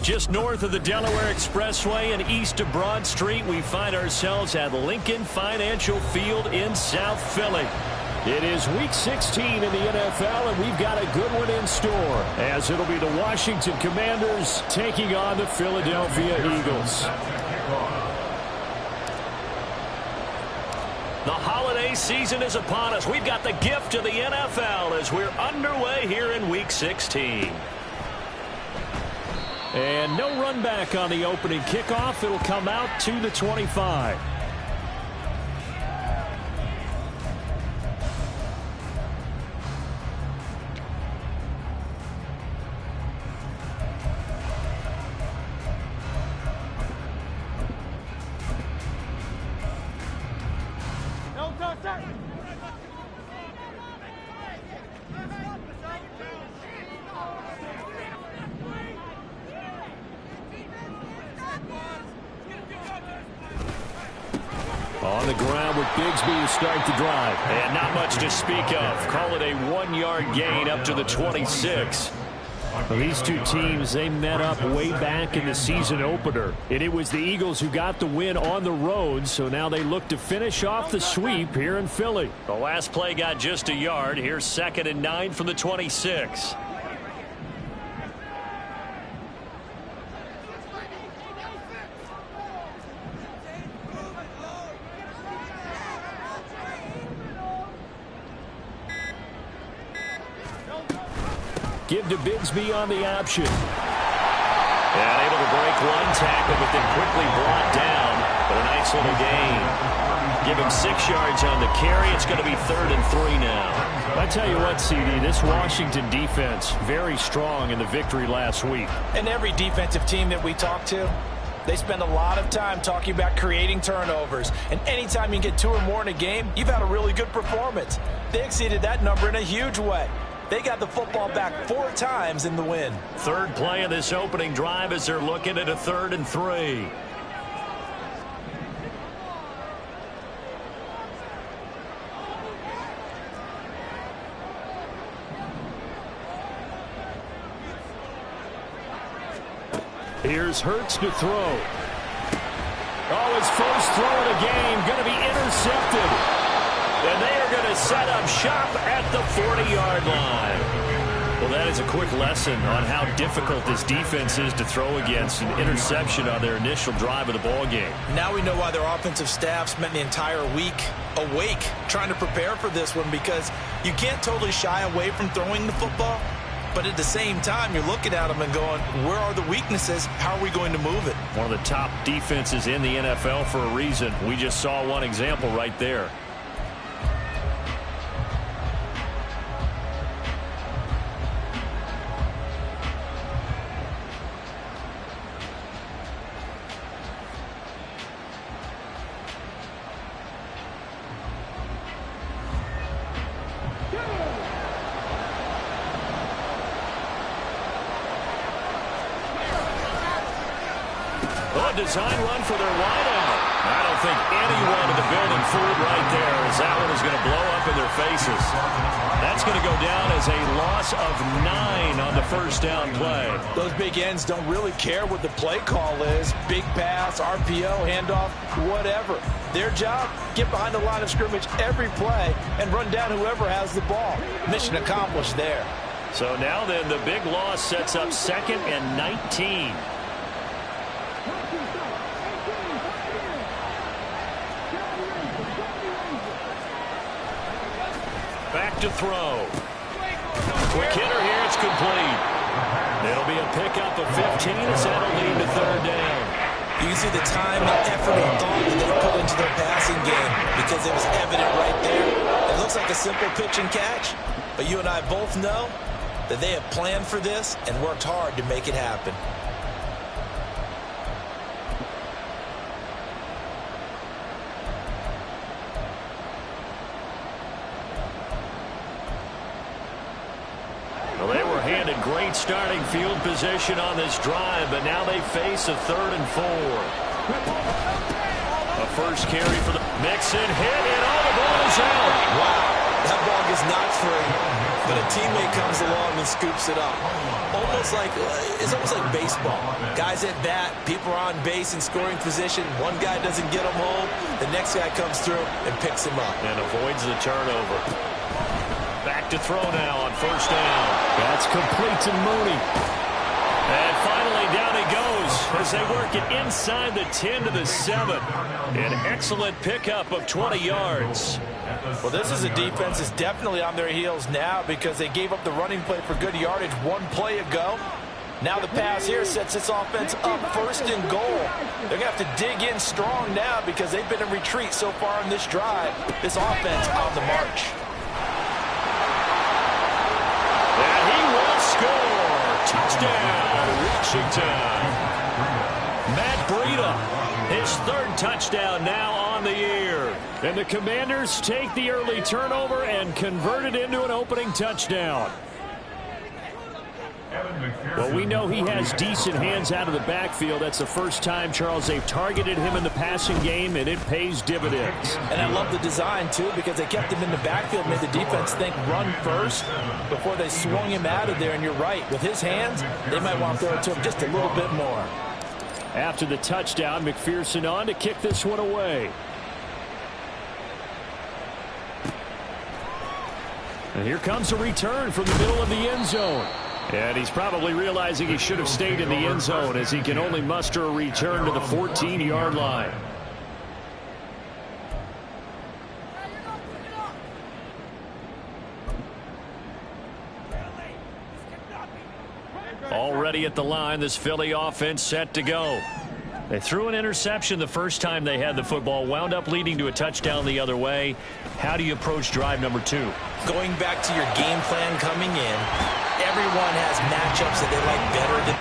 Just north of the Delaware Expressway and east of Broad Street, we find ourselves at Lincoln Financial Field in South Philly. It is Week 16 in the NFL, and we've got a good one in store, as it'll be the Washington Commanders taking on the Philadelphia Eagles. The holiday season is upon us. We've got the gift of the NFL as we're underway here in Week 16. And no run back on the opening kickoff. It'll come out to the 25. On the ground with Bigsby to start the drive. And not much to speak of. Call it a 1-yard gain up to the 26. Well, these two teams, they met up way back in the season opener. And it was the Eagles who got the win on the road, so now they look to finish off the sweep here in Philly. The last play got just a yard. Here's 2nd and 9 from the 26. Give to Bigsby on the option. And able to break one tackle, but then quickly brought down. But a nice little gain. Give him 6 yards on the carry. It's going to be 3rd and 3 now. I tell you what, CD, this Washington defense, very strong in the victory last week. And every defensive team that we talk to, they spend a lot of time talking about creating turnovers. And anytime you get 2 or more in a game, you've had a really good performance. They exceeded that number in a huge way. They got the football back 4 times in the win. Third play of this opening drive as they're looking at a 3rd and 3. Here's Hurts to throw. Oh, his first throw of the game going to be intercepted. And they are going to set up shop at the 40-yard line. Well, that is a quick lesson on how difficult this defense is to throw against. An interception on their initial drive of the ball game. Now we know why their offensive staff spent the entire week awake trying to prepare for this one, because you can't totally shy away from throwing the football. But at the same time, you're looking at them and going, where are the weaknesses? How are we going to move it? One of the top defenses in the NFL for a reason. We just saw one example right there. Design run for their wideout. I don't think anyone in the building fooled right there, as that one is going to blow up in their faces. That's going to go down as a loss of 9 on the first down play. Those big ends don't really care what the play call is. Big pass, RPO, handoff, whatever. Their job, get behind the line of scrimmage every play and run down whoever has the ball. Mission accomplished there. So now then, the big loss sets up 2nd and 19. Back to throw. Quick hitter here. It's complete. It'll be a pickup of 15 as that'll lead to 3rd down. You can see the time and effort and thought that they put into their passing game, because it was evident right there. It looks like a simple pitch and catch, but you and I both know that they have planned for this and worked hard to make it happen. Handed great starting field position on this drive, but now they face a 3rd and 4. A first carry for the Mixon hit, and all the ball is out. Wow. That ball gets knocked free, but a teammate comes along and scoops it up. It's almost like baseball. Guys at bat, people are on base in scoring position. One guy doesn't get him home. The next guy comes through and picks him up. And avoids the turnover. Back to throw now on first down. That's complete to Mooney. And finally down he goes as they work it inside the 10 to the 7. An excellent pickup of 20 yards. Well, this is a defense that's definitely on their heels now because they gave up the running play for good yardage one play ago. Now the pass here sets this offense up first and goal. They're going to have to dig in strong now because they've been in retreat so far in this drive. This offense on the march. And he will score. Touchdown, Washington. Matt Breida, his third touchdown now on the year. And the Commanders take the early turnover and convert it into an opening touchdown. Well, we know he has decent hands out of the backfield. That's the first time, Charles, they've targeted him in the passing game, and it pays dividends. And I love the design, too, because they kept him in the backfield, made the defense think run first before they swung him out of there. And you're right, with his hands, they might want to throw it to him just a little bit more. After the touchdown, McPherson on to kick this one away. And here comes a return from the middle of the end zone. And he's probably realizing he should have stayed in the end zone as he can only muster a return to the 14-yard line. Already at the line, this Philly offense set to go. They threw an interception the first time they had the football, wound up leading to a touchdown the other way. How do you approach drive number 2? Going back to your game plan coming in, everyone has matchups that they like better than.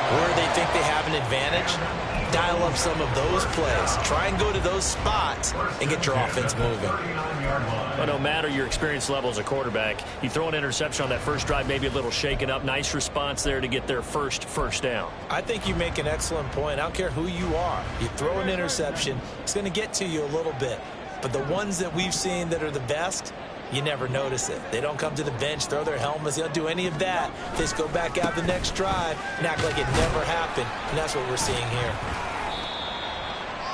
Where they think they have an advantage, dial up some of those plays. Try and go to those spots and get your offense moving. Well, no matter your experience level as a quarterback, you throw an interception on that first drive, maybe a little shaken up. Nice response there to get their first down. I think you make an excellent point. I don't care who you are. You throw an interception, it's going to get to you a little bit. But the ones that we've seen that are the best, you never notice it. They don't come to the bench, throw their helmets. They don't do any of that. They just go back out the next drive and act like it never happened. And that's what we're seeing here.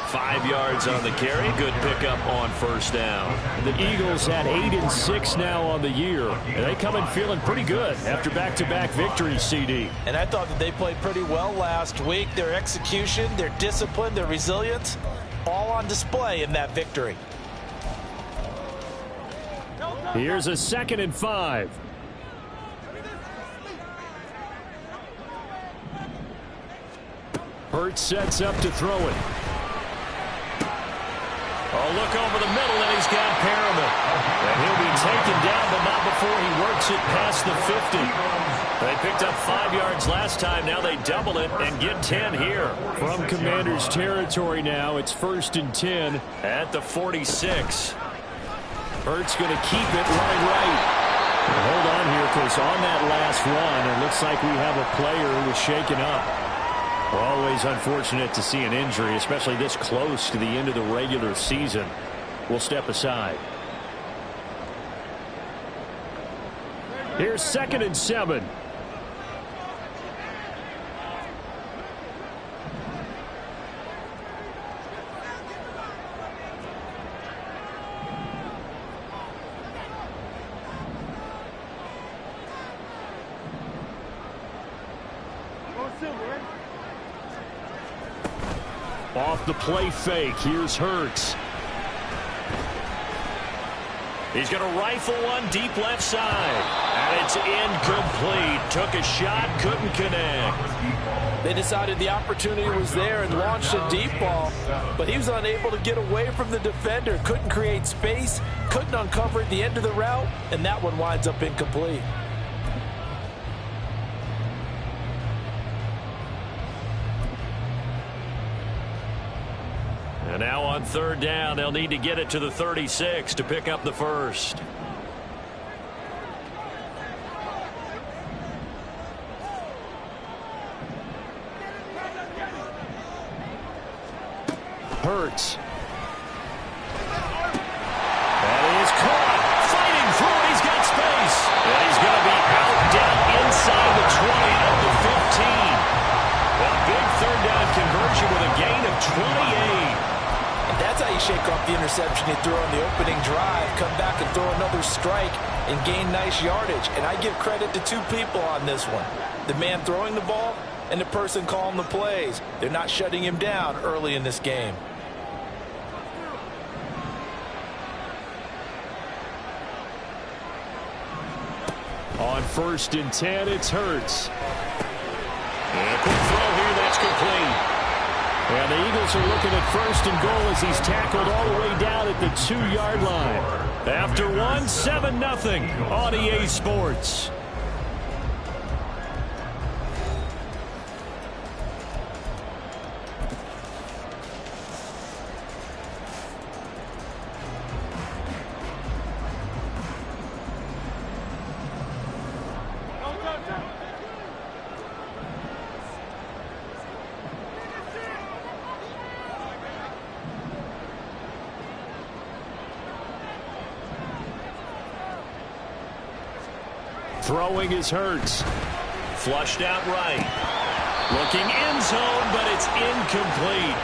5 yards on the carry. Good pickup on first down. The Eagles at 8-6 now on the year. And they come in feeling pretty good after back-to-back victories, CD. And I thought that they played pretty well last week. Their execution, their discipline, their resilience, all on display in that victory. Here's a 2nd and 5. Hurts sets up to throw it. Oh, look over the middle, and he's got Perriman. And he'll be taken down, but not before he works it past the 50. They picked up 5 yards last time. Now they double it and get 10 here. From Commanders territory now, it's 1st and 10 at the 46. Hurts going to keep it right. And hold on here, because on that last run, it looks like we have a player who was shaken up. Always unfortunate to see an injury, especially this close to the end of the regular season. We'll step aside. Here's 2nd and 7. Off the play fake, here's Hurts. He's going to rifle one deep left side. And And it's incomplete. Took a shot, couldn't connect. They decided the opportunity was there and launched a deep ball, but he was unable to get away from the defender. Couldn't create space, couldn't uncover at the end of the route, and that one winds up incomplete. And now on third down, they'll need to get it to the 36 to pick up the first. Hurts. That is caught. Fighting through it. He's got space. And he's going to be out down inside the 20 of the 15. A big third down conversion with a gain of 28. And that's how you shake off the interception you threw on the opening drive, come back and throw another strike and gain nice yardage. And I give credit to two people on this one. The man throwing the ball and the person calling the plays. They're not shutting him down early in this game. On 1st and 10, it's Hurts. And a quick throw here, that's complete. And the Eagles are looking at 1st and goal as he's tackled all the way down at the 2-yard line. After one, 7-0 on EA Sports. Throwing is Hurts. Flushed out right. Looking end zone, but it's incomplete.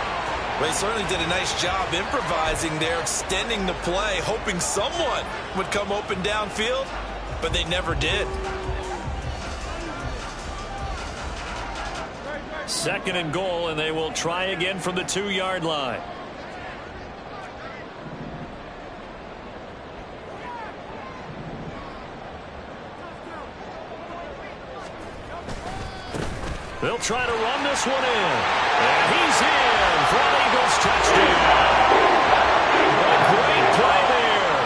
Well, he certainly did a nice job improvising there, extending the play, hoping someone would come open downfield, but they never did. 2nd and goal, and they will try again from the 2-yard line. They'll try to run this one in. And he's in for an Eagles touchdown. A great play there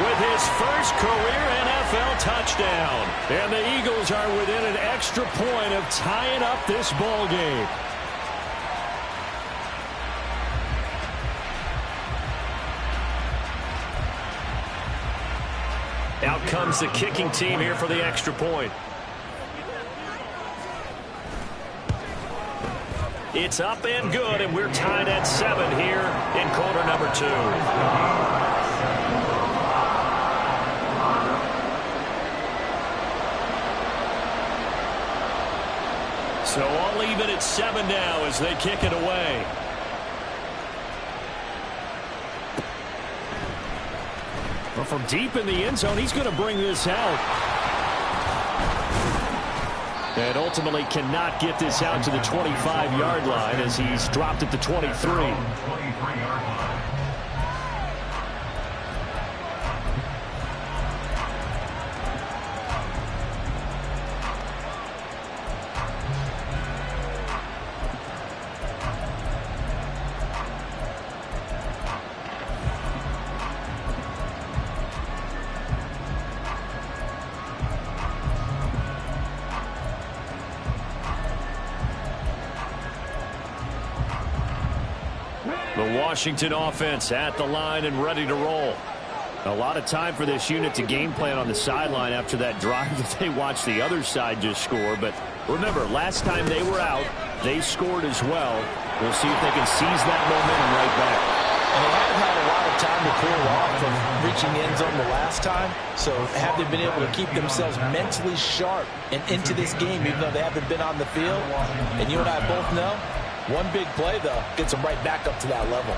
with his first career NFL touchdown. And the Eagles are within an extra point of tying up this ball game. Out comes the kicking team here for the extra point. It's up and good, and we're tied at 7 here in quarter number 2. So I'll leave it at 7 now as they kick it away. Well, from deep in the end zone, he's going to bring this out. And ultimately cannot get this out to the 25-yard line as he's dropped at the 23. The Washington offense at the line and ready to roll. A lot of time for this unit to game plan on the sideline after that drive that they watched the other side just score. But remember, last time they were out, they scored as well. We'll see if they can seize that momentum right back. And they haven't had a lot of time to cool off from reaching the end zone the last time. So have they been able to keep themselves mentally sharp and into this game, even though they haven't been on the field? And you and I both know, one big play, though, gets them right back up to that level.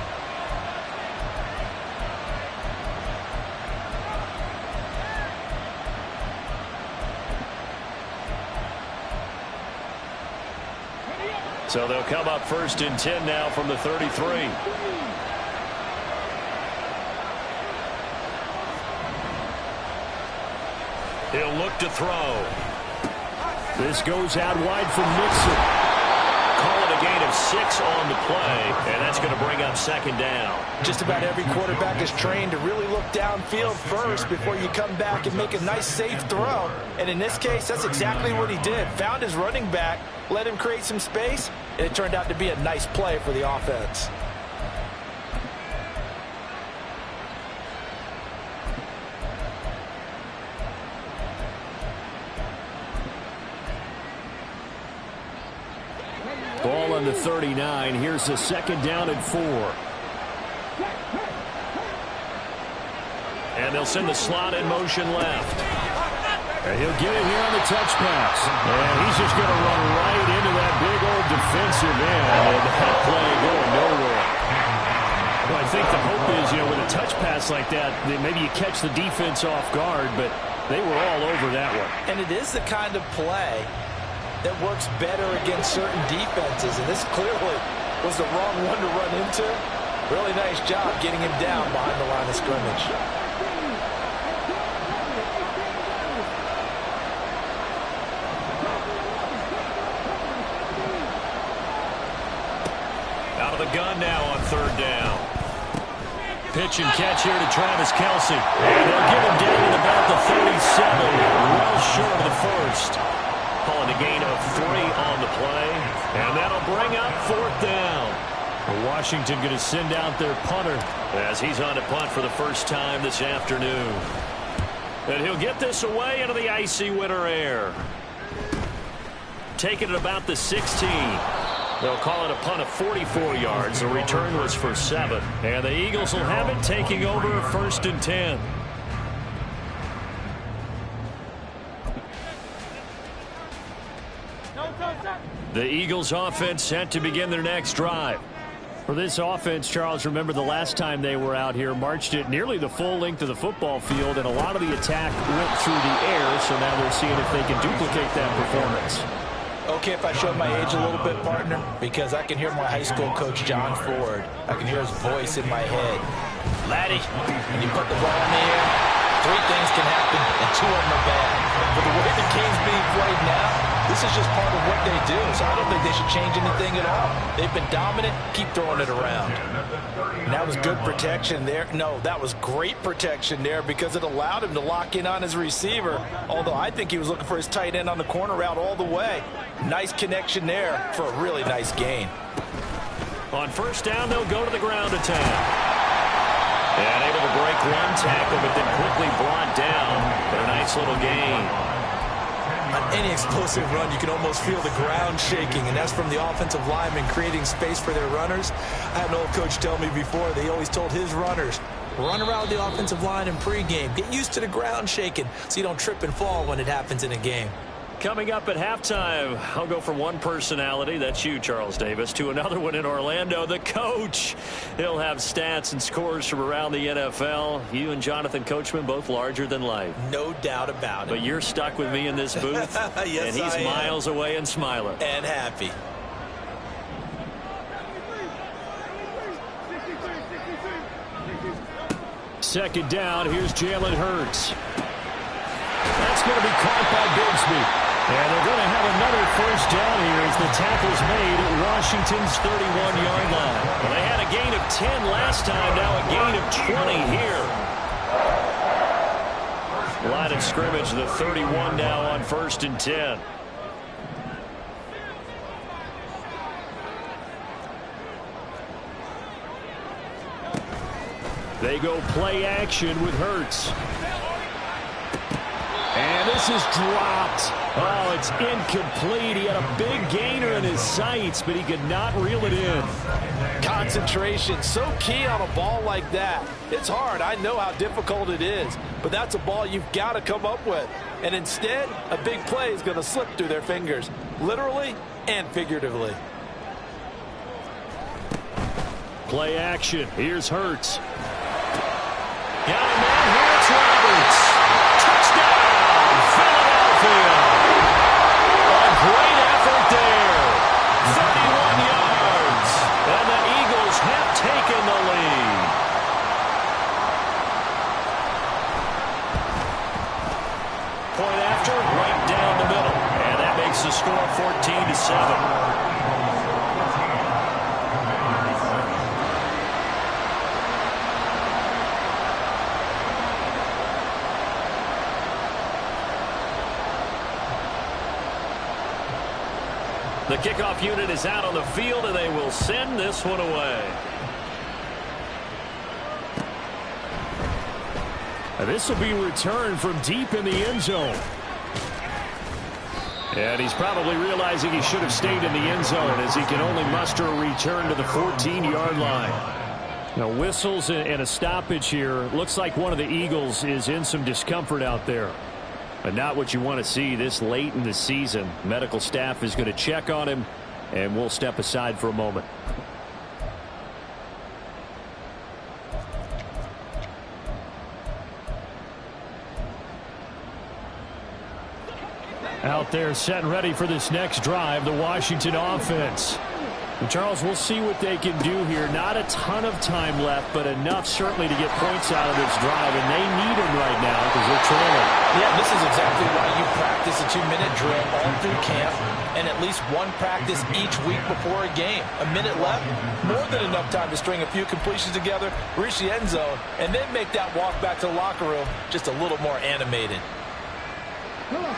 So they'll come up 1st and 10 now from the 33. He'll look to throw. This goes out wide for Mixon. Call it a gain of 6 on the play, and that's going to bring up second down. Just about every quarterback is trained to really look downfield first before you come back and make a nice, safe throw. And in this case, that's exactly what he did. Found his running back, let him create some space, and it turned out to be a nice play for the offense. Ball on the 39. Here's the second down and 4. And they'll send the slot in motion left. And he'll get it here on the touch pass. And he's just going to run right into that big old defensive end. And that play going nowhere. Well, I think the hope is, with a touch pass like that, that maybe you catch the defense off guard, but they were all over that one. And it is the kind of play that works better against certain defenses, and this clearly was the wrong one to run into. Really nice job getting him down behind the line of scrimmage. Out of the gun now on third down. Pitch and catch here to Travis Kelce. And they'll give him down at about the 37, well short of the first. Calling a gain of 3 on the play, and that'll bring up fourth down. Washington going to send out their punter as he's on to punt for the first time this afternoon. And he'll get this away into the icy winter air. Taking it about the 16. They'll call it a punt of 44 yards. The return was for 7. And the Eagles will have it taking over 1st and 10. The Eagles offense set to begin their next drive. For this offense, Charles, remember the last time they were out here, marched it nearly the full length of the football field, and a lot of the attack went through the air, so now they're seeing if they can duplicate that performance. Okay, if I show my age a little bit, partner, because I can hear my high school coach, John Ford. I can hear his voice in my head. Laddie, when you put the ball in the air, 3 things can happen, and 2 of them are bad. But the way the game's being played now, this is just part of what they do, so I don't think they should change anything at all. They've been dominant. Keep throwing it around. And that was good protection there. No, that was great protection there because it allowed him to lock in on his receiver, although I think he was looking for his tight end on the corner route all the way. Nice connection there for a really nice gain. On first down, they'll go to the ground attack. And able to break one tackle, but then quickly brought down for a nice little gain. On any explosive run, you can almost feel the ground shaking, and that's from the offensive linemen creating space for their runners. I had an old coach tell me before, they always told his runners, run around the offensive line in pregame. Get used to the ground shaking so you don't trip and fall when it happens in a game. Coming up at halftime, I'll go from one personality, that's you, Charles Davis, to another one in Orlando, the coach. He'll have stats and scores from around the NFL. You and Jonathan Coachman, both larger than life. No doubt about it. But you're stuck with me in this booth, yes, and he's miles away and smiling. And happy. Second down, here's Jalen Hurts. That's going to be caught by Bigsby. And they're going to have another first down here as the tackle's made at Washington's 31-yard line. Well, they had a gain of 10 last time, now a gain of 20 here. Line of scrimmage, the 31 now on 1st and 10. They go play action with Hurts. And this is dropped. Oh, it's incomplete. He had a big gainer in his sights, but he could not reel it in. Concentration, so key on a ball like that. It's hard. I know how difficult it is, but that's a ball you've got to come up with. And instead, a big play is going to slip through their fingers, literally and figuratively. Play action. Here's Hurts. Got him in. Here it's Roberts. Touchdown, Philadelphia. A great effort there. 31 yards. And the Eagles have taken the lead. 7. The kickoff unit is out on the field, and they will send this one away. This will be returned from deep in the end zone. And he's probably realizing he should have stayed in the end zone as he can only muster a return to the 14-yard line. Now, whistles and a stoppage here. Looks like one of the Eagles is in some discomfort out there. But not what you want to see this late in the season. Medical staff is going to check on him, and we'll step aside for a moment. Out there set and ready for this next drive, the Washington offense. And Charles, we'll see what they can do here. Not a ton of time left, but enough certainly to get points out of this drive, and they need them right now because they're trailing. Yeah, this is exactly why you practice a 2-minute drill all through camp and at least one practice each week before a game. A minute left, more than enough time to string a few completions together, reach the end zone, and then make that walk back to the locker room just a little more animated. Come on.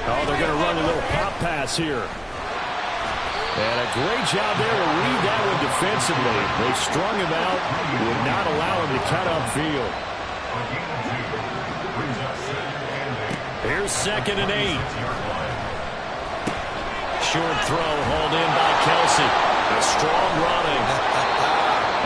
Oh, they're going to run a little pop pass here. And a great job there to read that one defensively. They strung him out, would not allow him to cut upfield. Here's 2nd and 8. Short throw hauled in by Kelsey. A strong running.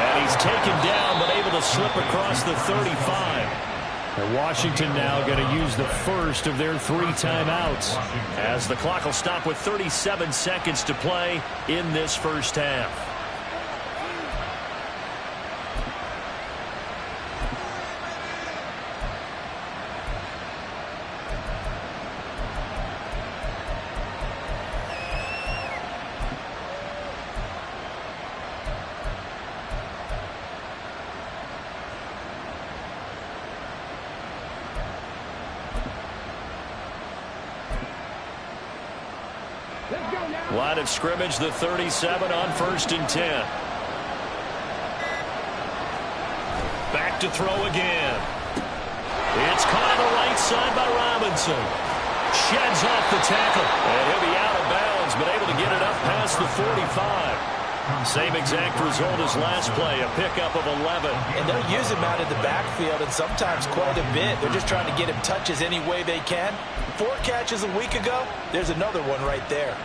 And he's taken down but able to slip across the 35. And Washington now going to use the first of their 3 timeouts. As the clock will stop with 37 seconds to play in this first half. Line of scrimmage, the 37 on 1st and 10. Back to throw again. It's caught on the right side by Robinson. Sheds off the tackle. And he'll be out of bounds, but able to get it up past the 45. Same exact result as last play, a pickup of 11. And they'll use him out in the backfield, and sometimes quite a bit. They're just trying to get him touches any way they can. 4 catches a week ago, there's another one right there.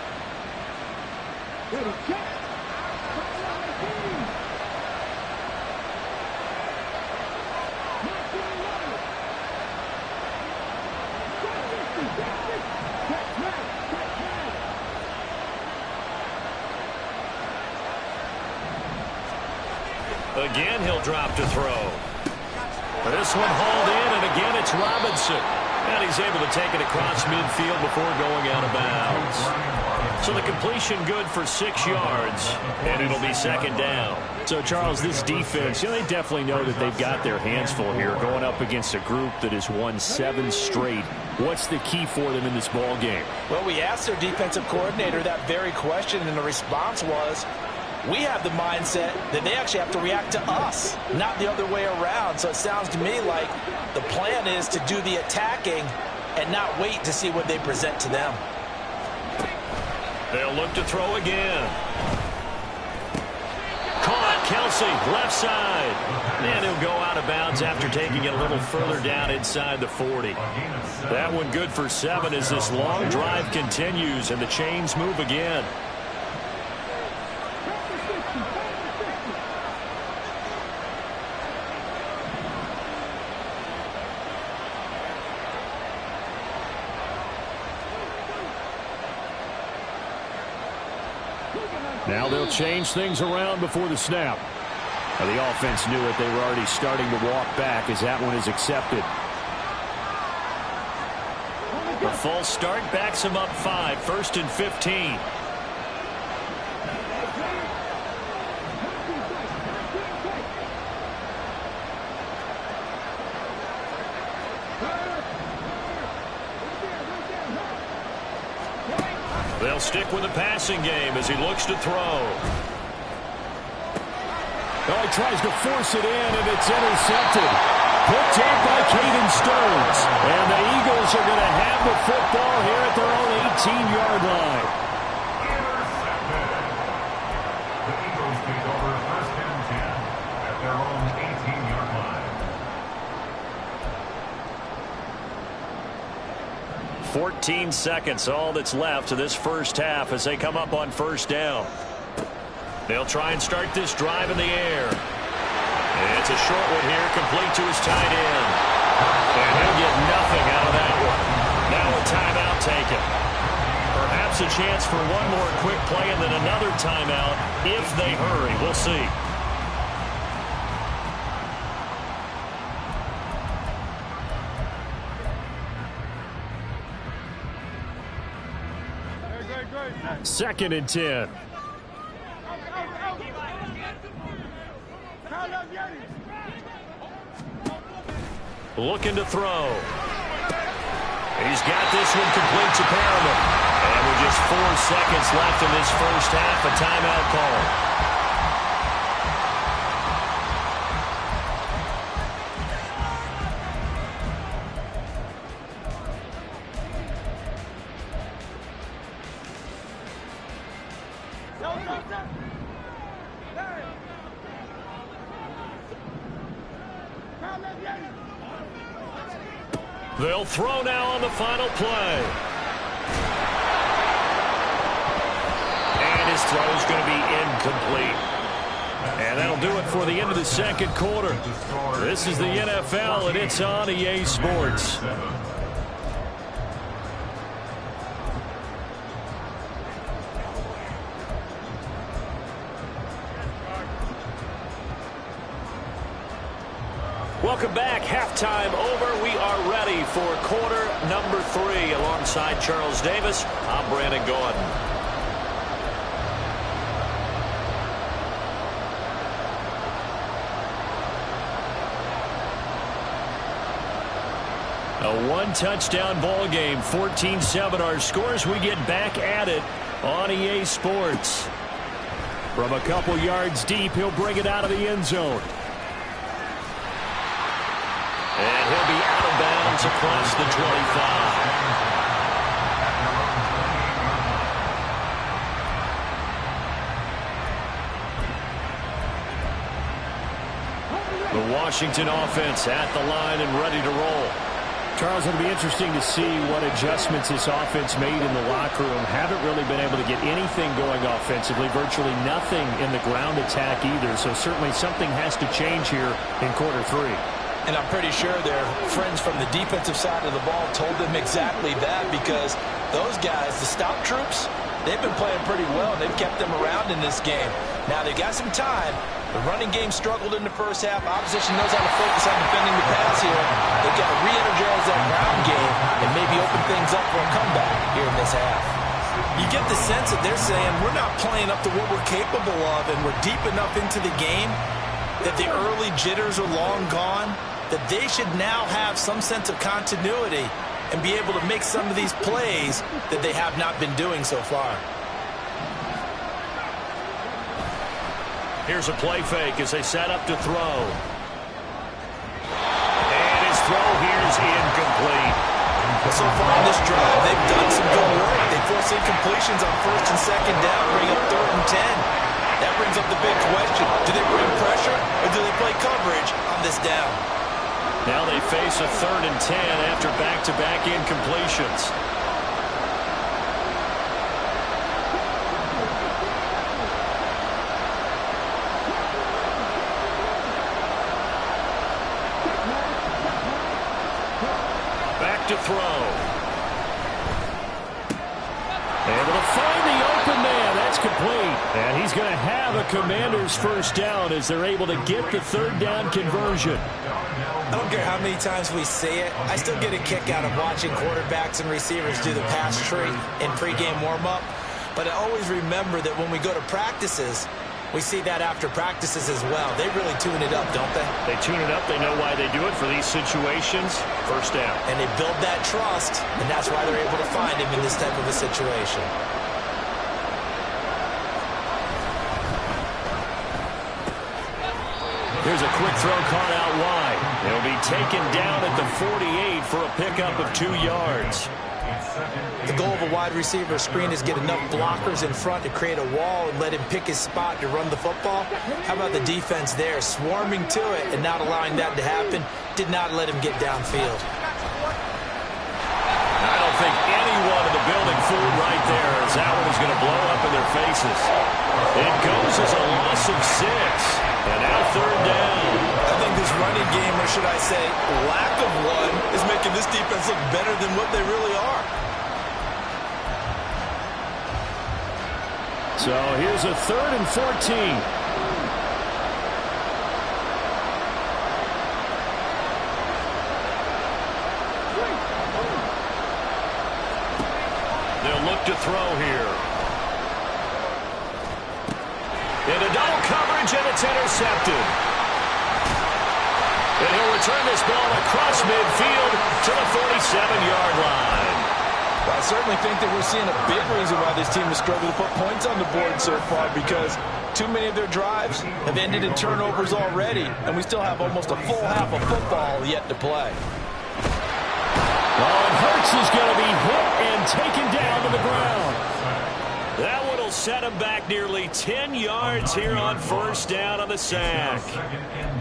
Again, he'll drop to throw. This one hauled in, and again it's Robinson. And he's able to take it across midfield before going out of bounds. So the completion good for 6 yards, and it'll be 2nd down. So, Charles, this defense, they definitely know that they've got their hands full here going up against a group that has won 7 straight. What's the key for them in this ball game? Well, we asked their defensive coordinator that very question, and the response was, we have the mindset that they actually have to react to us, not the other way around. So it sounds to me like the plan is to do the attacking and not wait to see what they present to them. They'll look to throw again. Caught, Kelsey, left side. And he'll go out of bounds after taking it a little further down inside the 40. That one good for 7 as this long drive continues and the chains move again. Now they'll change things around before the snap. Now the offense knew it. They were already starting to walk back as that one is accepted. The false start backs him up 5, 1st and 15. They'll stick with the passing game as he looks to throw. Oh, he tries to force it in, and it's intercepted. Picked up by Caden Stearns. And the Eagles are going to have the football here at their own 18-yard line. Intercepted. The Eagles take over first and 10 at their own 18-yard line. 14 seconds, all that's left of this first half as they come up on first down. They'll try and start this drive in the air. It's a short one here, complete to his tight end. And he'll get nothing out of that one. Now a timeout taken. Perhaps a chance for one more quick play and then another timeout if they hurry. We'll see. Second and 10. Looking to throw. He's got this one complete to Perriman. And with just 4 seconds left in this first half, a timeout call. They'll throw now on the final play. And his throw is going to be incomplete. And that'll do it for the end of the second quarter. This is the NFL, and it's on EA Sports. Welcome back. Halftime over. We are ready for quarter number 3. Alongside Charles Davis, I'm Brandon Gordon. A one-touchdown ball game. 14-7 our scores. We get back at it on EA Sports. From a couple yards deep, he'll bring it out of the end zone. And he'll be out of bounds across the 25. The Washington offense at the line and ready to roll. Charles, it'll be interesting to see what adjustments this offense made in the locker room. Haven't really been able to get anything going offensively. Virtually nothing in the ground attack either. So certainly something has to change here in quarter 3. And I'm pretty sure their friends from the defensive side of the ball told them exactly that, because those guys, the stop troops, they've been playing pretty well. They've kept them around in this game. Now, they got some time. The running game struggled in the first half. Opposition knows how to focus on defending the pass here. They've got to re-energize that ground game and maybe open things up for a comeback here in this half. You get the sense that they're saying we're not playing up to what we're capable of, and we're deep enough into the game that the early jitters are long gone, that they should now have some sense of continuity and be able to make some of these plays that they have not been doing so far. Here's a play fake as they set up to throw. And his throw here is incomplete. So far in this drive, they've done some good work. They force incompletions on first and second down, bring up 3rd and 10. That brings up the big question. Do they bring pressure or do they play coverage on this down? Now they face a 3rd and 10 after back-to-back incompletions. Back to throw. Able to find the open man. That's complete. And he's going to have a Commander's first down as they're able to get the 3rd down conversion. I don't care how many times we say it, I still get a kick out of watching quarterbacks and receivers do the pass tree in pregame warm-up. But I always remember that when we go to practices, We see that after practices as well. They really tune it up, don't they? They tune it up. They know why they do it for these situations. First down. And they build that trust, and that's why they're able to find him in this type of a situation. Here's a quick throw caught out wide. It'll be taken down at the 48 for a pickup of 2 yards. The goal of a wide receiver screen is get enough blockers in front to create a wall and let him pick his spot to run the football. How about the defense there, swarming to it and not allowing that to happen? Did not let him get downfield. I don't think anyone in the building fooled right there, as that one is going to blow up in their faces. It goes as a loss of 6. And now third down. I think this running game, or should I say lack of one, is making this defense look better than what they really are. So here's a 3rd and 14. They'll look to throw here. Into double coverage, and it's intercepted. And he'll return this ball across midfield to the 47-yard line. Well, I certainly think that we're seeing a big reason why this team has struggled to put points on the board so far, because too many of their drives have ended in turnovers already, and we still have almost a full half of football yet to play. Oh, and Hurts is going to be hit and taken down to the ground. That one will set him back nearly 10 yards here on first down on the sack.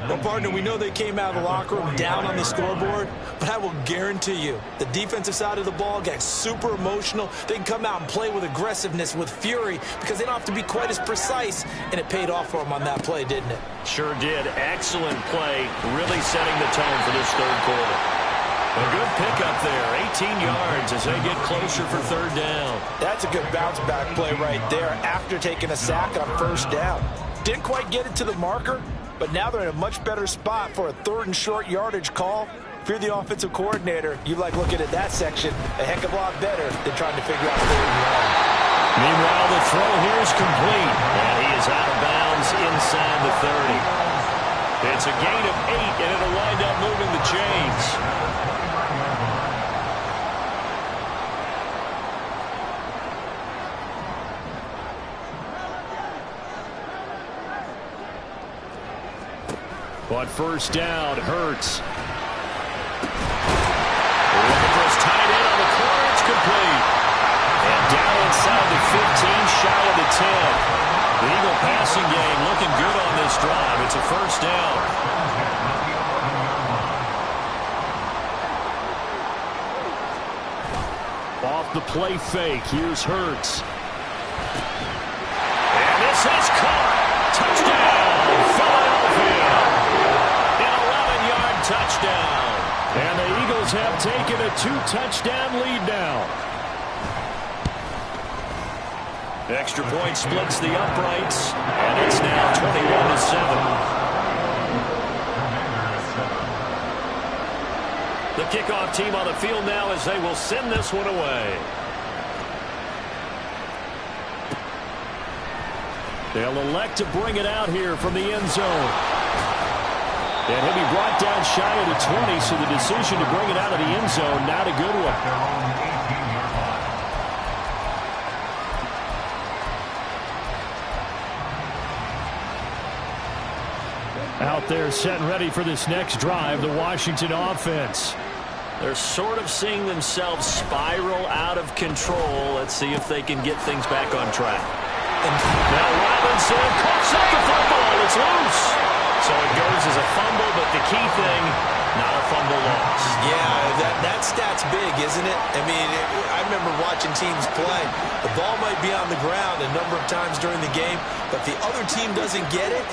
Well, partner, we know they came out of the locker room down on the scoreboard, but I will guarantee you the defensive side of the ball got super emotional. They can come out and play with aggressiveness, with fury, because they don't have to be quite as precise, and it paid off for them on that play, didn't it? Sure did. Excellent play, really setting the tone for this third quarter. A good pickup there, 18 yards as they get closer for third down. That's a good bounce-back play right there after taking a sack on first down. Didn't quite get it to the marker, but now they're in a much better spot for a 3rd and short yardage call. If you're the offensive coordinator, you like looking at that section a heck of a lot better than trying to figure out 3rd and 1. Meanwhile, the throw here is complete, and he is out of bounds inside the 30. It's a gain of 8, and it'll wind up moving the chains. But first down, Hurts. Looking for his tight end on the corner. It's complete. And down inside the 15, shy of the 10. The Eagle passing game looking good on this drive. It's a first down. Off the play fake. Here's Hurts. And this is caught. Touchdown, Philadelphia. Touchdown. And the Eagles have taken a 2-touchdown lead now. Extra point splits the uprights, and it's now 21-7. The kickoff team on the field now as they will send this one away. They'll elect to bring it out here from the end zone. And he'll be brought down shy of the 20, so the decision to bring it out of the end zone, not a good one. Out there set and ready for this next drive, the Washington offense. They're sort of seeing themselves spiral out of control. Let's see if they can get things back on track. And now Robinson cuts up the football. It's loose. So it goes as a fumble, but the key thing, not a fumble loss. Yeah, that stat's big, isn't it? I mean, I remember watching teams play. The ball might be on the ground a number of times during the game, but if the other team doesn't get it,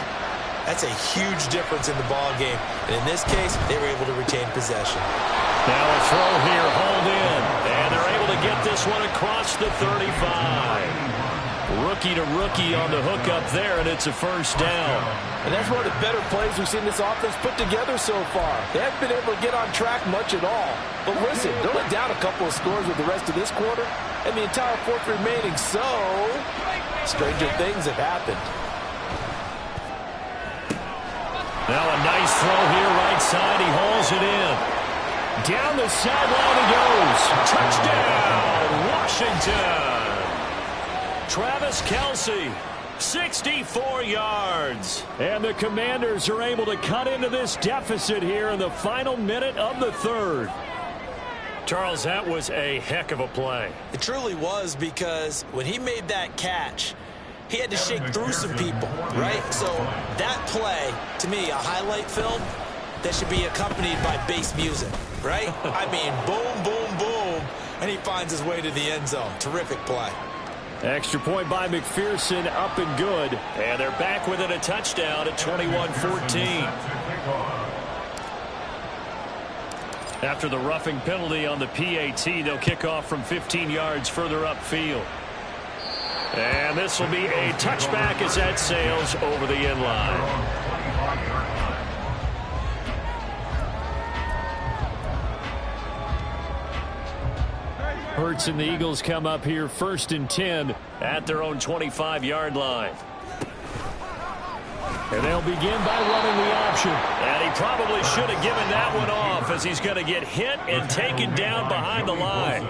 that's a huge difference in the ball game. And in this case, they were able to retain possession. Now a throw here, hauled in, and they're able to get this one across the 35. Rookie to rookie on the hookup there, and it's a first down. And that's one of the better plays we've seen this offense put together so far. They haven't been able to get on track much at all. But listen, they're only down a couple of scores with the rest of this quarter, and the entire fourth remaining, so stranger things have happened. Now a nice throw here right side. He hauls it in. Down the sideline he goes. Touchdown, Washington. Travis Kelce, 64 yards. And the Commanders are able to cut into this deficit here in the final minute of the third. Charles, that was a heck of a play. It truly was, because when he made that catch, he had to shake through some people, right? So that play, to me, a highlight film that should be accompanied by bass music, right? I mean, boom, boom, boom, and he finds his way to the end zone. Terrific play. Extra point by McPherson, up and good. And they're back within a touchdown at 21-14. After the roughing penalty on the PAT, they'll kick off from 15 yards further upfield. And this will be a touchback as that sails over the end line. Hurts and the Eagles come up here 1st and 10 at their own 25-yard line. And they'll begin by running the option. And he probably should have given that one off, as he's going to get hit and taken down behind the line.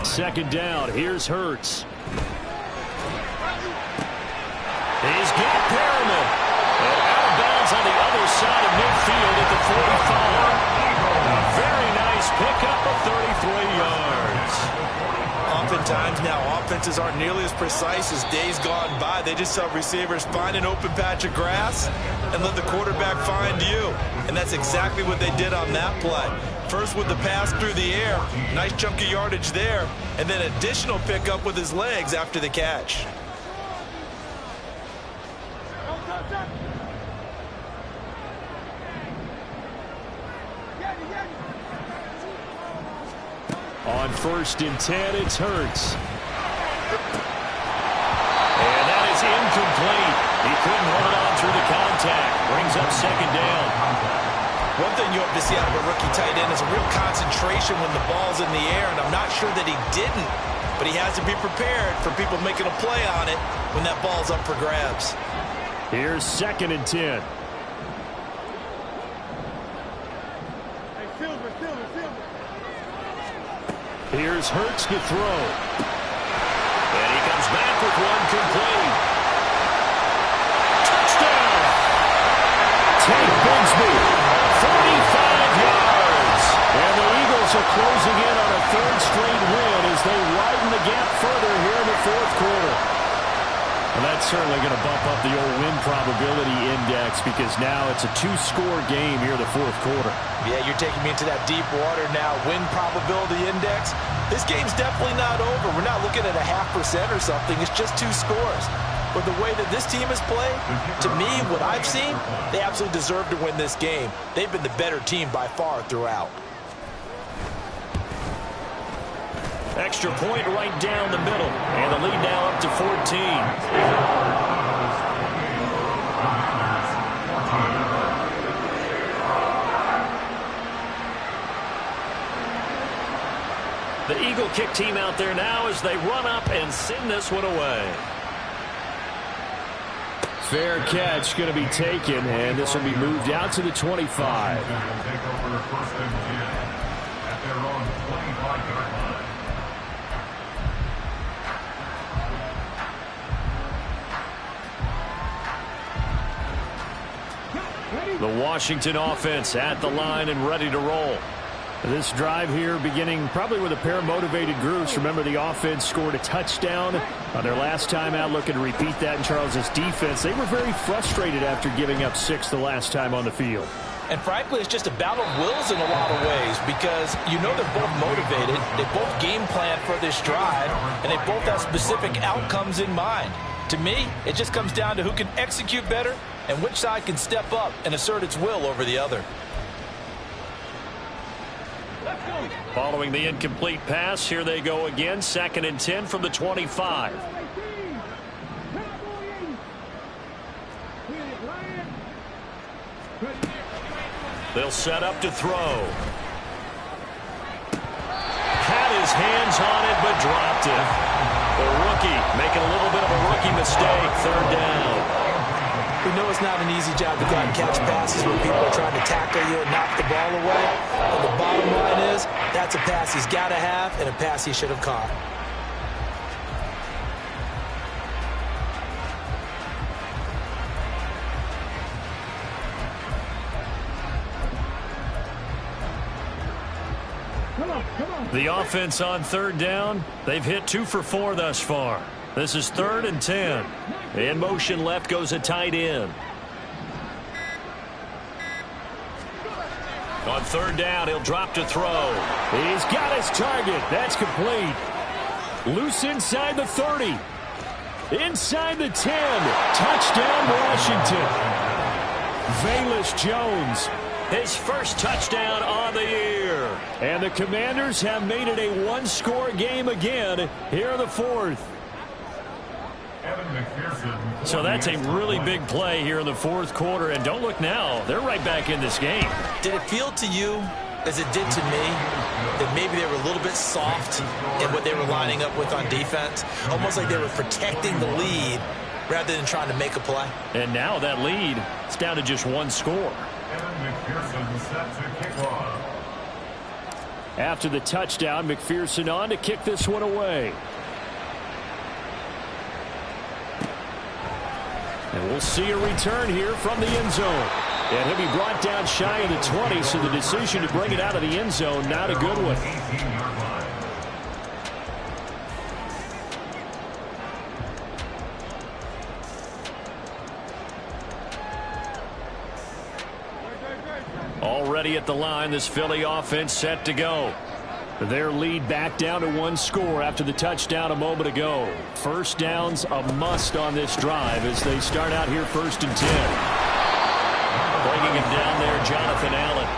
2nd down. Here's Hurts. He's got Perriman. And out of bounds on the other side of midfield at the 45. Very nice pickup of 33 yards. Oftentimes now, offenses aren't nearly as precise as days gone by. They just have receivers find an open patch of grass and let the quarterback find you. And that's exactly what they did on that play. First with the pass through the air, nice chunk of yardage there, and then additional pickup with his legs after the catch. On 1st and 10, it's Hurts. And that is incomplete. He couldn't hold on through the contact. Brings up 2nd down. One thing you hope to see out of a rookie tight end is a real concentration when the ball's in the air, and I'm not sure that he didn't, but he has to be prepared for people making a play on it when that ball's up for grabs. Here's 2nd and 10. Here's Hurts to throw. And he comes back with one complete. Touchdown! Tate Bigsby, 45 yards. And the Eagles are closing in on a 3rd straight win as they widen the gap further here in the 4th quarter. And that's certainly going to bump up the old win probability index, because now it's a 2-score game here in the 4th quarter. Yeah, you're taking me into that deep water now. Win probability index. This game's definitely not over. We're not looking at a 0.5% or something. It's just 2 scores. But the way that this team has played, to me, what I've seen, they absolutely deserve to win this game. They've been the better team by far throughout. Extra point right down the middle. And the lead now up to 14. The Eagle kick team out there now as they run up and send this one away. Fair catch going to be taken, and this will be moved out to the 25. The Washington offense at the line and ready to roll. This drive here beginning probably with a pair of motivated groups. Remember, the offense scored a touchdown on their last time out. Looking to repeat that in Charles's defense. They were very frustrated after giving up 6 the last time on the field. And frankly, it's just a battle of wills in a lot of ways, because you know they're both motivated. They both game plan for this drive, and they both have specific outcomes in mind. To me, it just comes down to who can execute better and which side can step up and assert its will over the other. Following the incomplete pass, here they go again. 2nd and 10 from the 25. They'll set up to throw. Had his hands on it, but dropped it. The rookie making a little bit of a rookie mistake. 3rd down. We know it's not an easy job to go out and catch passes when people are trying to tackle you and knock the ball away. But the bottom line is, that's a pass he's got to have and a pass he should have caught. The offense on third down, they've hit 2 for 4 thus far. This is 3rd and 10. In motion left goes a tight end. On third down, he'll drop to throw. He's got his target. That's complete. Loose inside the 30. Inside the 10. Touchdown, Washington. Velus Jones, his first touchdown on the year. And the Commanders have made it a one-score game again here in the 4th. So that's a really big play here in the 4th quarter. And don't look now, they're right back in this game. Did it feel to you, as it did to me, that maybe they were a little bit soft in what they were lining up with on defense? Almost like they were protecting the lead rather than trying to make a play. And now that lead is down to just 1 score. After the touchdown, McPherson on to kick this one away. And we'll see a return here from the end zone. And he'll be brought down shy of the 20, so the decision to bring it out of the end zone, not a good one. Already at the line, this Philly offense set to go. Their lead back down to 1 score after the touchdown a moment ago. First down's a must on this drive as they start out here 1st and 10. Bringing him down there, Jonathan Allen.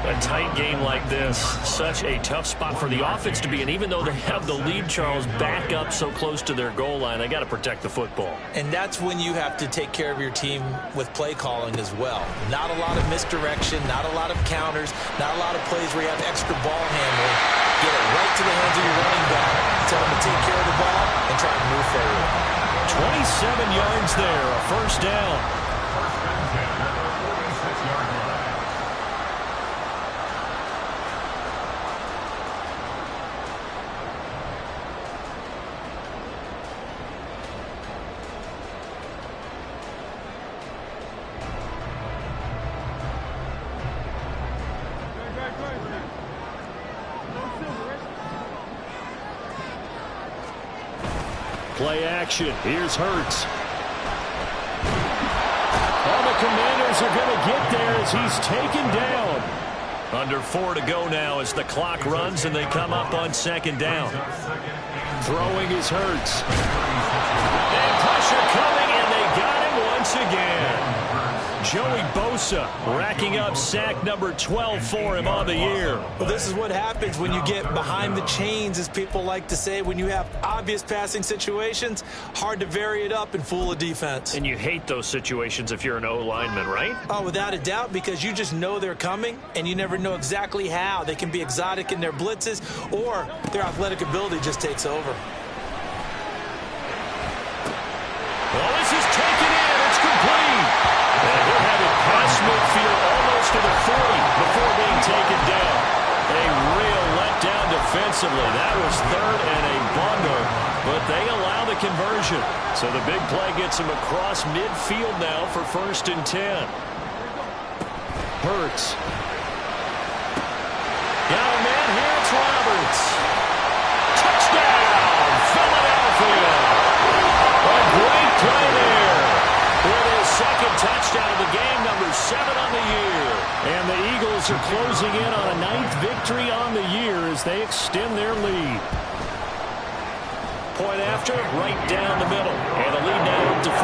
A tight game like this, such a tough spot for the offense to be in. Even though they have the lead, Charles, back up so close to their goal line, they got to protect the football. And that's when you have to take care of your team with play calling as well. Not a lot of misdirection, not a lot of counters, not a lot of plays where you have extra ball handling. Get it right to the hands of your running back, tell them to take care of the ball, and try to move forward. 27 yards there, a first down. Play action. Here's Hurts. And the Commanders are going to get there as he's taken down. Under 4 to go now as the clock runs and they come up on 2nd down. Throwing is Hurts. And pressure coming, and they got him once again. Joey Bosa racking up sack number 12 for him on the year. Well, this is what happens when you get behind the chains, as people like to say. When you have obvious passing situations, hard to vary it up and fool a defense. And you hate those situations if you're an O-lineman, right? Oh, without a doubt, because you just know they're coming, and you never know exactly how. They can be exotic in their blitzes, or their athletic ability just takes over. Well, this is taken in. It's complete. And he'll have it past midfield almost to the 40 before being taken down. A real letdown defensively. That was 3rd and a bundle, but they allow the conversion. So the big play gets him across midfield now for 1st and 10. Hurts. Got a man here. It's Roberts. Touchdown, Philadelphia. A great play there. With his 2nd touchdown of the game, number 7 on the year. And the Eagles are closing in on a 9th victory on the year as they extend their lead. Point after, right down the middle. And the lead now up to 14.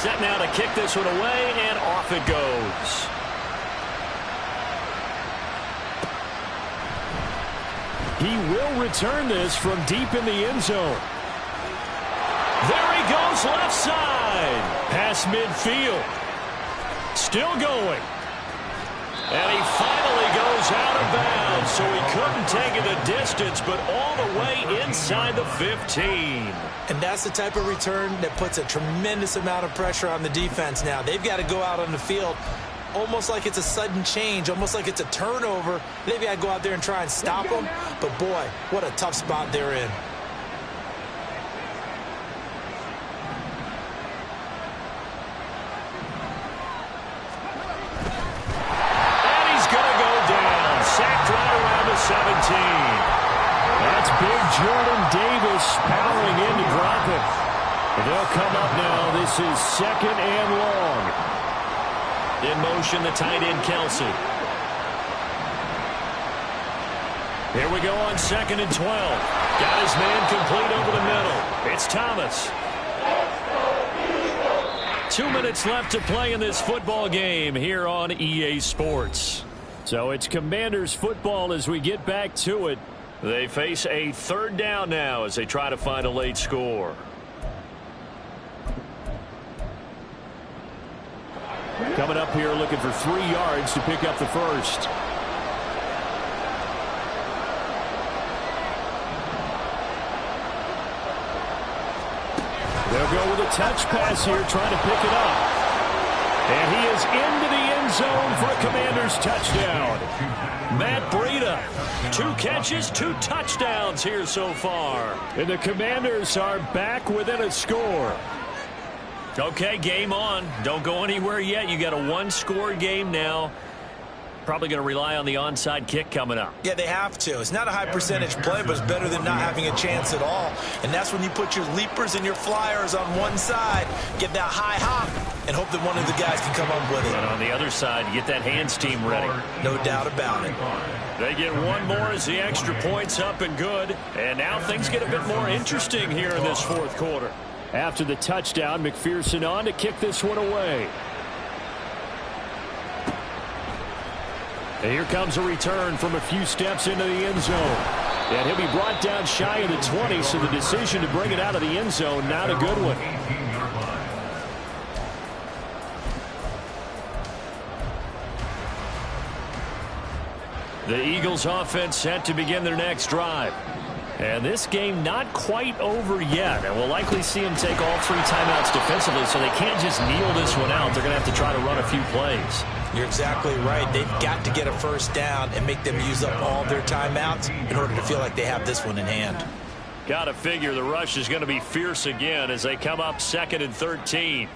Set now to kick this one away, and off it goes. He will return this from deep in the end zone. There he goes, left side. Past midfield. Still going. And he finally goes out of bounds, so he couldn't take it the distance, but all the way inside the 15. And that's the type of return that puts a tremendous amount of pressure on the defense now. They've got to go out on the field almost like it's a sudden change, almost like it's a turnover. They've got to go out there and try and stop them. But, boy, what a tough spot they're in. Sacked right around the 17. That's big Jordan Davis powering in to drop it. They'll come up now. This is 2nd and long. In motion, the tight end, Kelsey. Here we go on 2nd and 12. Got his man complete over the middle. It's Thomas. 2 minutes left to play in this football game here on EA Sports. So it's Commanders football as we get back to it. They face a 3rd down now as they try to find a late score. Coming up here looking for 3 yards to pick up the first. They'll go with a touch pass here, trying to pick it up. And he is into the end zone for a Commanders touchdown. Matt Breida, 2 catches, 2 touchdowns here so far. And the Commanders are back within a score. Okay, game on. Don't go anywhere yet. You got a 1-score game now. Probably going to rely on the onside kick coming up. Yeah, they have to. It's not a high percentage play, but it's better than not having a chance at all. And that's when you put your leapers and your flyers on one side, get that high hop, and hope that one of the guys can come up with it. And on the other side, you get that hands team ready. No doubt about it. They get one more as the extra point's up and good. And now things get a bit more interesting here in this 4th quarter. After the touchdown, McPherson on to kick this one away. And here comes a return from a few steps into the end zone. And he'll be brought down shy of the 20, so the decision to bring it out of the end zone, not a good one. The Eagles offense set to begin their next drive. And this game not quite over yet. And we'll likely see them take all 3 timeouts defensively, so they can't just kneel this one out. They're going to have to try to run a few plays. You're exactly right. They've got to get a first down and make them use up all their timeouts in order to feel like they have this one in hand. Got to figure the rush is going to be fierce again as they come up 2nd and 13.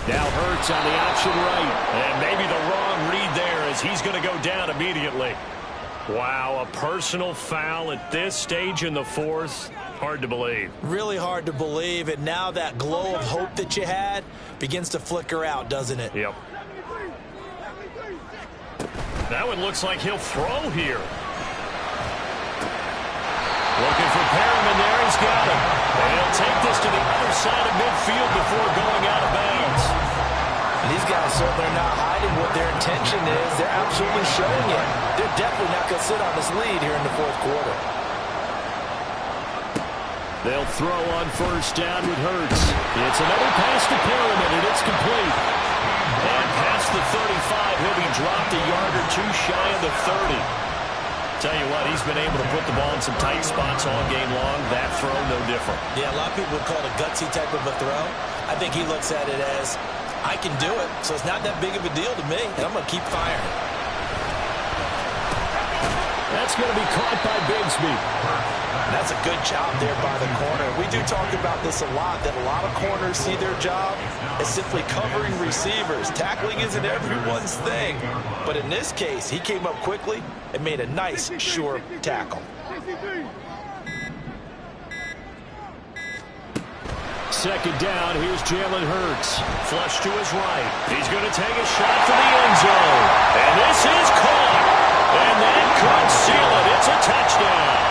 Now Hurts on the option right. And maybe the wrong read there as he's going to go down immediately. Wow, a personal foul at this stage in the 4th. Hard to believe. Really hard to believe. And now that glow of hope that you had begins to flicker out, doesn't it? Yep. That one looks like he'll throw here. Looking for Perriman there. He's got him. And he'll take this to the other side of midfield before going out of bounds. And these guys certainly are not hiding what their intention is. They're absolutely showing it. They're definitely not going to sit on this lead here in the 4th quarter. They'll throw on first down with Hurts. It's another pass to Perriman, and it's complete. And past the 35, he'll be dropped a yard or 2 shy of the 30. Tell you what, he's been able to put the ball in some tight spots all game long. That throw, no different. Yeah, a lot of people would call it a gutsy type of a throw. I think he looks at it as, I can do it, so it's not that big of a deal to me, and I'm going to keep firing. That's going to be caught by Bigsby. That's a good job there by the corner. We do talk about this a lot, that a lot of corners see their job as simply covering receivers. Tackling isn't everyone's thing. But in this case, he came up quickly and made a nice, sure tackle. Second down, here's Jalen Hurts. Flush to his right. He's going to take a shot for the end zone. And this is caught. And that could seal it. It's a touchdown.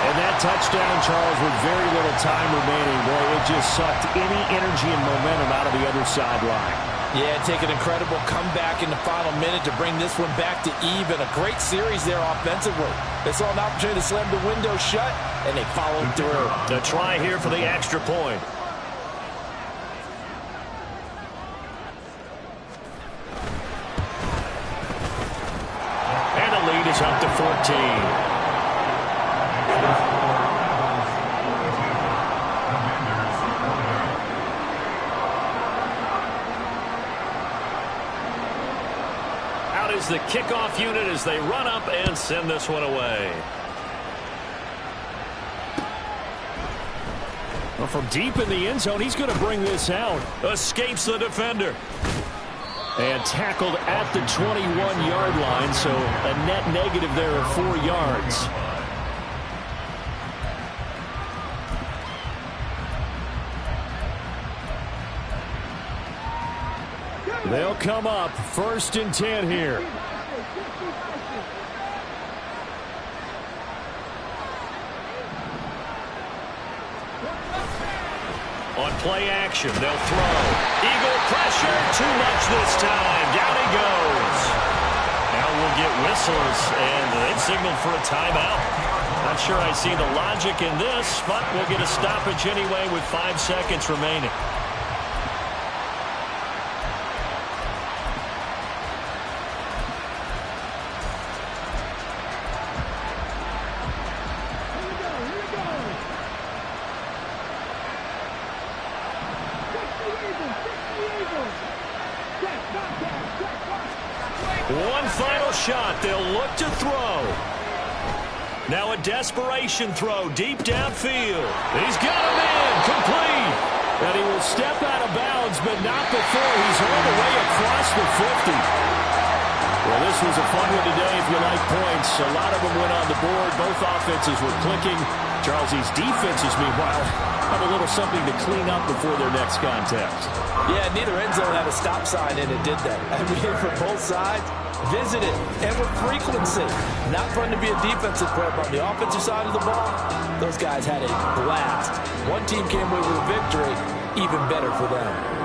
And that touchdown, Charles, with very little time remaining, boy, it just sucked any energy and momentum out of the other sideline. Yeah, take an incredible comeback in the final minute to bring this one back to even. A great series there offensively. They saw an opportunity to slam the window shut, and they followed through. The try here for the extra point. And the lead is up to 14. Is the kickoff unit as they run up and send this one away. Well, from deep in the end zone, he's going to bring this out. Escapes the defender. And tackled at the 21-yard line, so a net negative there of 4 yards. They'll come up 1st and 10 here. On play action, they'll throw. Eagle pressure, too much this time. Down he goes. Now we'll get whistles, and they've signaled for a timeout. Not sure I see the logic in this, but we'll get a stoppage anyway with 5 seconds remaining. One final shot. They'll look to throw. Now a desperation throw deep downfield. He's got him in. Complete. And he will step out of bounds, but not before he's all the way across the 50. Well, this was a fun one today if you like points. A lot of them went on the board. Both offenses were clicking. Charles's defenses, meanwhile, have a little something to clean up before their next contact. Yeah, neither end zone had a stop sign, and it did that. I mean, for both sides, visit it, and with frequency. Not fun to be a defensive player, but on the offensive side of the ball, those guys had a blast. One team came away with a victory, even better for them.